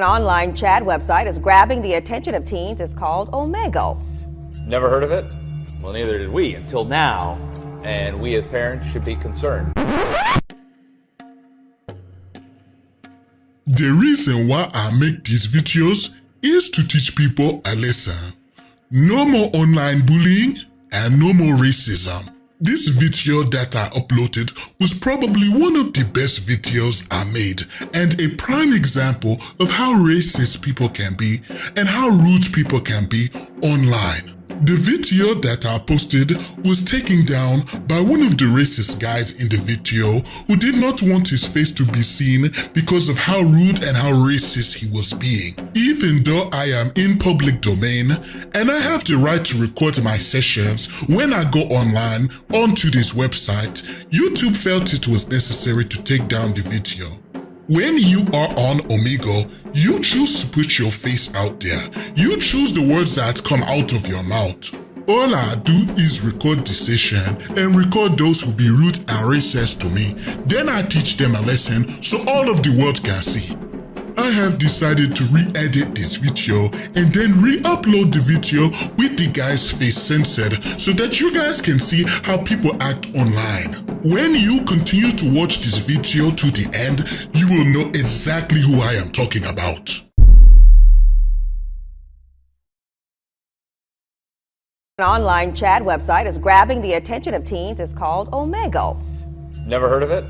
An online chat website is grabbing the attention of teens. It's called OMEGLE. Never heard of it? Well, neither did we until now, and we as parents should be concerned. The reason why I make these videos is to teach people a lesson. No more online bullying and no more racism. This video that I uploaded was probably one of the best videos I made and a prime example of how racist people can be and how rude people can be online. The video that I posted was taken down by one of the racist guys in the video who did not want his face to be seen because of how rude and how racist he was being. Even though I am in public domain and I have the right to record my sessions when I go online onto this website, YouTube felt it was necessary to take down the video. When you are on Omegle, you choose to put your face out there. You choose the words that come out of your mouth. All I do is record the session and record those who be rude and racist to me. Then I teach them a lesson so all of the world can see. I have decided to re-edit this video and then re-upload the video with the guy's face censored so that you guys can see how people act online. When you continue to watch this video to the end, you will know exactly who I am talking about. An online chat website is grabbing the attention of teens. It's called OMEGLE. Never heard of it?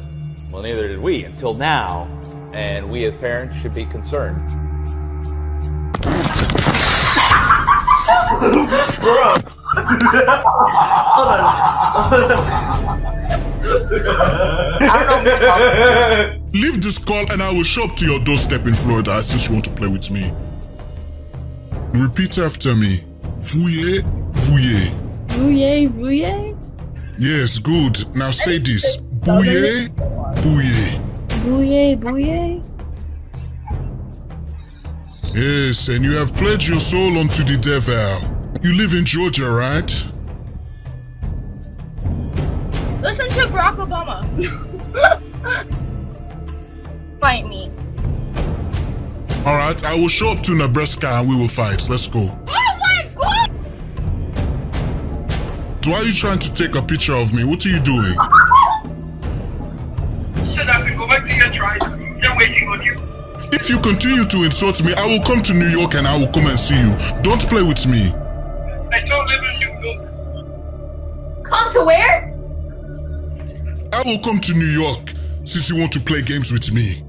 Well, neither did we until now, and we as parents should be concerned. Leave this call and I will show up to your doorstep in Florida since you want to play with me. Repeat after me. Vouye, vouye. Vouye, vouye? Yes, good. Now say this. Vouye, vouye. Vouye, vouye? Yes, and you have pledged your soul unto the devil. You live in Georgia, right? Listen to Barack Obama. Fight me. Alright, I will show up to Nebraska and we will fight. Let's go. Oh my god! Why are you trying to take a picture of me? What are you doing? Shut up and go back to your tribe. They're waiting on you. If you continue to insult me, I will come to New York and I will come and see you. Don't play with me. I don't live in New York. Come to where? I will come to New York since you want to play games with me.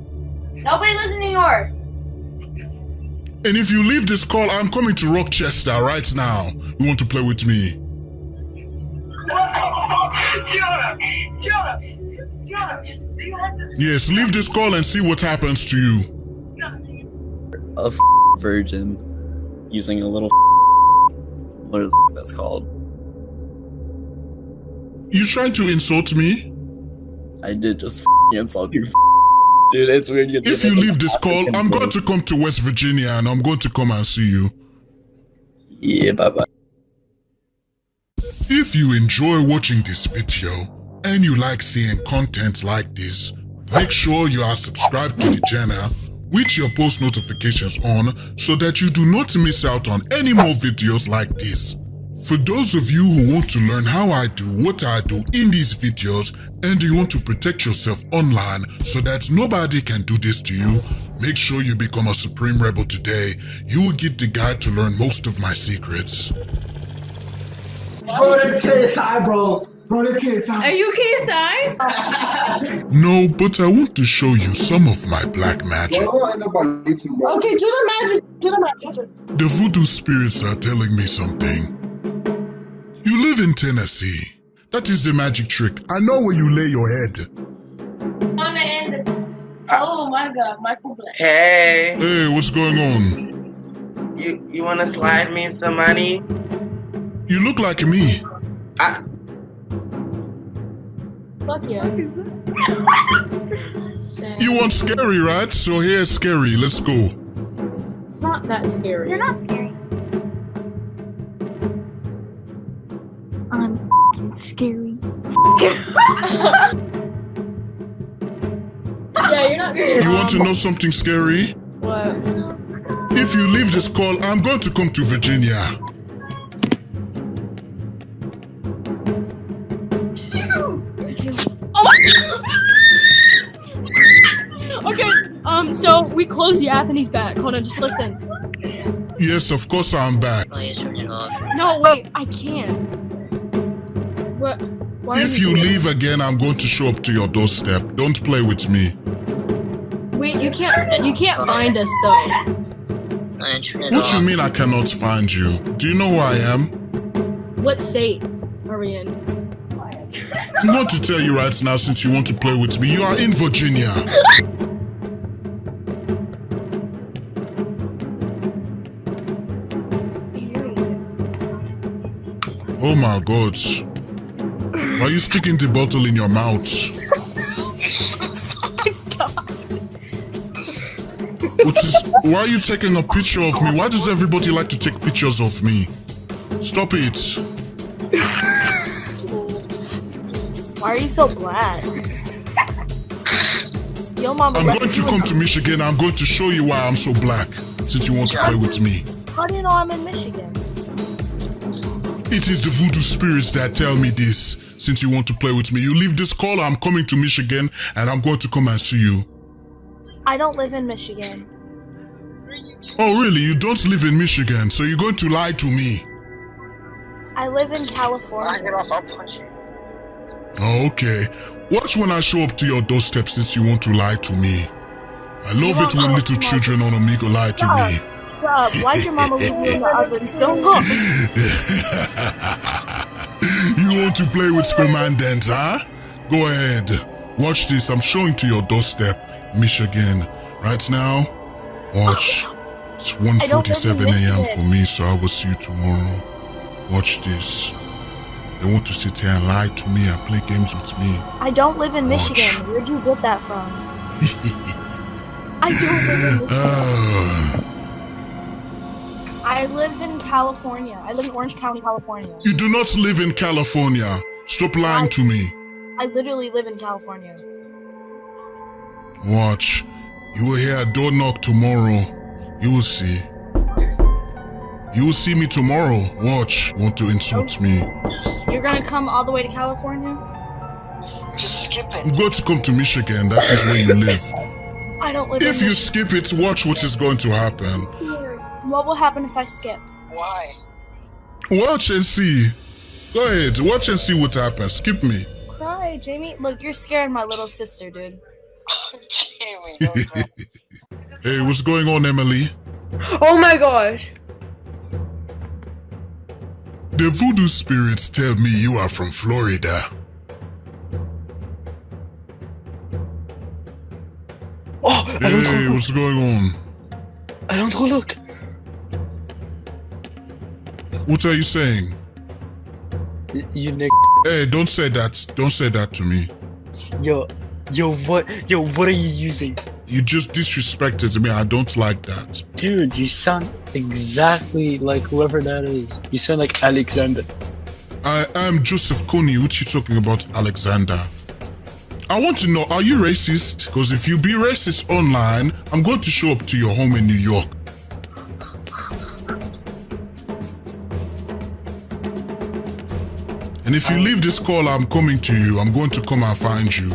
Nobody lives in New York. And if you leave this call, I'm coming to Rochester right now. You want to play with me? Jonah! Jonah! Jonah! Do you have to... Yes, leave this call and see what happens to you. A virgin using a little what that's called. You trying to insult me? I did just insult you. Dude, it's weird. If you leave this call, I'm going to come to West Virginia and I'm going to come and see you. Yeah, bye-bye. If you enjoy watching this video and you like seeing content like this, make sure you are subscribed to the channel with your post notifications on so that you do not miss out on any more videos like this. For those of you who want to learn how I do what I do in these videos and you want to protect yourself online so that nobody can do this to you, make sure you become a Supreme Rebel today. You will get the guide to learn most of my secrets. Bro, this KSI, bro. Bro, this KSI. Are you KSI? No, but I want to show you some of my black magic. Okay, do the magic. Do the magic. The voodoo spirits are telling me something. You live in Tennessee. That is the magic trick. I know where you lay your head. On the end. Oh my god, Michael Black. Hey, Hey, what's going on? you wanna slide me some money? You look like me. Fuck yeah. You want scary, right? So here's scary. Let's go. It's not that scary. You're not scary. I'm f***ing scary. Yeah, you're not scary. You want to know something scary? What? What? If you leave this call, I'm going to come to Virginia. Oh my Okay, so we close the app and he's back. Hold on, just listen. Yes, of course I'm back. No, wait, I can't. What? Why If you leave again, I'm going to show up to your doorstep. Don't play with me. Wait, you can't find us though. What you mean I cannot find you? Do you know who I am? What state are we in? I'm going to tell you right now since you want to play with me. You are in Virginia. Oh my God. Why are you sticking the bottle in your mouth? Why are you taking a picture of me? Why does everybody like to take pictures of me? Stop it. Why are you so black? Yo, Mama, I'm going to come to Michigan. I'm going to show you why I'm so black, since you want to play with me. How do you know I'm in Michigan? It is the voodoo spirits that tell me this, since you want to play with me. You leave this call, I'm coming to Michigan, and I'm going to come and see you. I don't live in Michigan. Oh, really? You don't live in Michigan, so you're going to lie to me? I live in California. Oh, okay. Watch when I show up to your doorstep since you want to lie to me. I love it when little children on OMEGLE lie to me. Why'd your mama leave you in the oven? Don't look. You want to play with Commandant, huh? Go ahead. Watch this. I'm showing to your doorstep, Michigan. Right now, watch. It's 1:47 a.m. for me, so I will see you tomorrow. Watch this. They want to sit here and lie to me and play games with me. I don't live in Michigan. Where'd you get that from? I don't live in Michigan. I live in California. I live in Orange County, California. You do not live in California. Stop lying to me. I literally live in California. Watch. You will hear a door knock tomorrow. You will see. You will see me tomorrow. Watch. You want to insult me. You're gonna come all the way to California? Just skip it. I'm going to come to Michigan. That is where you live. I don't live If in you skip it, watch what is going to happen. What will happen if I skip? Why? Watch and see. Go ahead. Watch and see what happens. Skip me. Cry, Jamie. Look, you're scaring my little sister, dude. Jamie, don't cry. Hey, what's going on, Emily? Oh my gosh. The voodoo spirits tell me you are from Florida. Oh, Hey, what's going on? I don't go look. What are you saying? You nigga. Hey, don't say that. Don't say that to me. Yo, what are you using? You just disrespected me. I don't like that. Dude, you sound exactly like whoever that is. You sound like Alexander. I am Joseph Kony. What you talking about, Alexander? I want to know, are you racist? Because if you be racist online, I'm going to show up to your home in New York. And if you leave this call, I'm coming to you. I'm going to come and find you.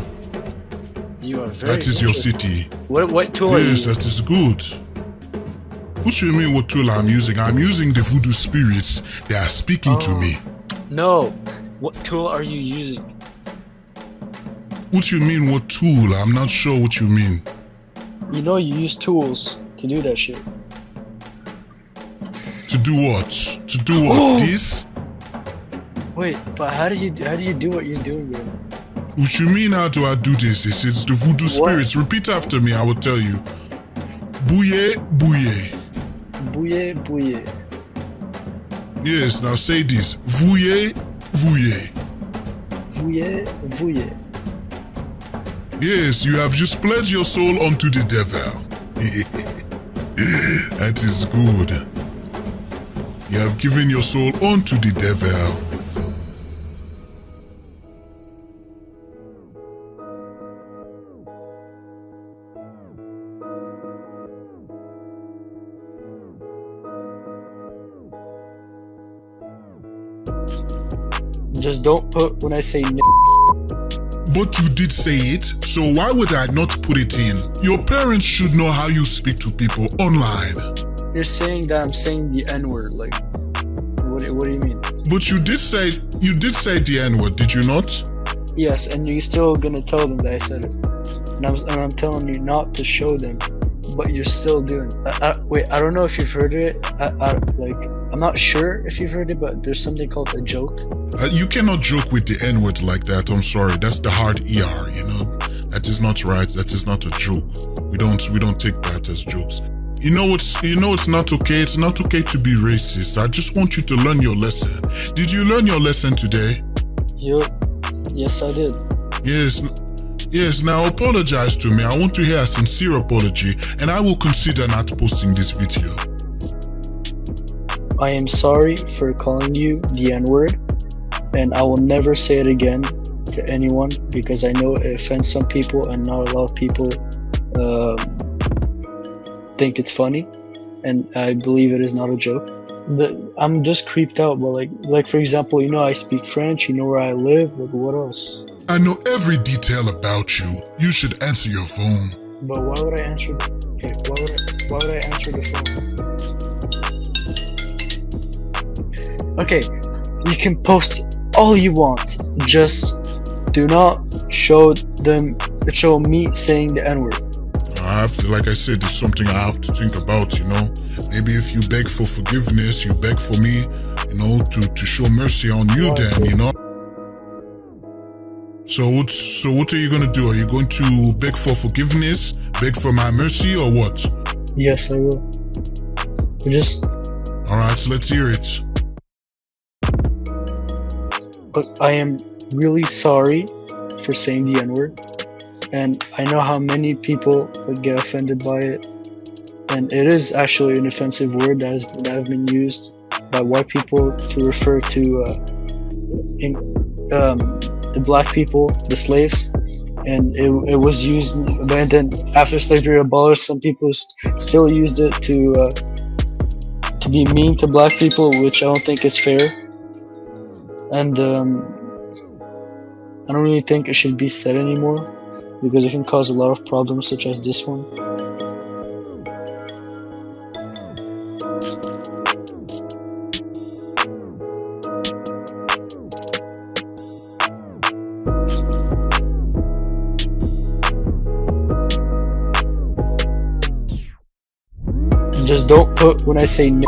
You are very That is your city. What tool are you Yes, using? that is good. What do you mean what tool I'm using? I'm using the voodoo spirits. They are speaking to me. No. What tool are you using? What do you mean what tool? I'm not sure what you mean. You know you use tools to do that shit. To do what? To do what? This? Wait, but how do you do what you're doing, bro? What you mean how do I do this? It's the voodoo spirits. Repeat after me, I will tell you. Bouye, bouye. Bouye, bouye. Yes, now say this. Vouye, vouye. Vouye, vouye. Yes, you have just pledged your soul unto the devil. That is good. You have given your soul unto the devil. Just don't put when I say n. But you did say it, so why would I not put it in? Your parents should know how you speak to people online. You're saying that I'm saying the N-word, like, what do you mean? But you did say the N-word, did you not? Yes, and you're still gonna tell them that I said it. And I'm telling you not to show them, but you're still doing it. Wait, I don't know if you've heard it. I'm not sure if you've heard it, but there's something called a joke. You cannot joke with the N-word like that, I'm sorry. That's the hard ER, you know? That is not right, that is not a joke. We don't take that as jokes. You know it's not okay? It's not okay to be racist. I just want you to learn your lesson. Did you learn your lesson today? Yes, I did. Yes, now apologize to me. I want to hear a sincere apology, and I will consider not posting this video. I am sorry for calling you the N-word, and I will never say it again to anyone because I know it offends some people and not a lot of people think it's funny, and I believe it is not a joke. I'm just creeped out, but like for example, you know I speak French, you know where I live, like what else? I know every detail about you. You should answer your phone. But why would I answer? Okay, why would I answer the phone? Okay, you can post all you want. Just do not show me saying the N-word. I have to, like I said, it's something I have to think about, you know. Maybe if you beg for forgiveness, you beg for me, you know, to show mercy on you then, you know. So what are you gonna do? Are you going to beg for forgiveness, beg for my mercy, or what? Yes, I will. Alright, so let's hear it. But I am really sorry for saying the N-word. And I know how many people would get offended by it. And it is actually an offensive word that has been used by white people to refer to the black people, the slaves. And it was used, and then after slavery abolished, some people still used it to be mean to black people, which I don't think is fair. And I don't really think it should be said anymore, because it can cause a lot of problems such as this one. Just don't put when I say n.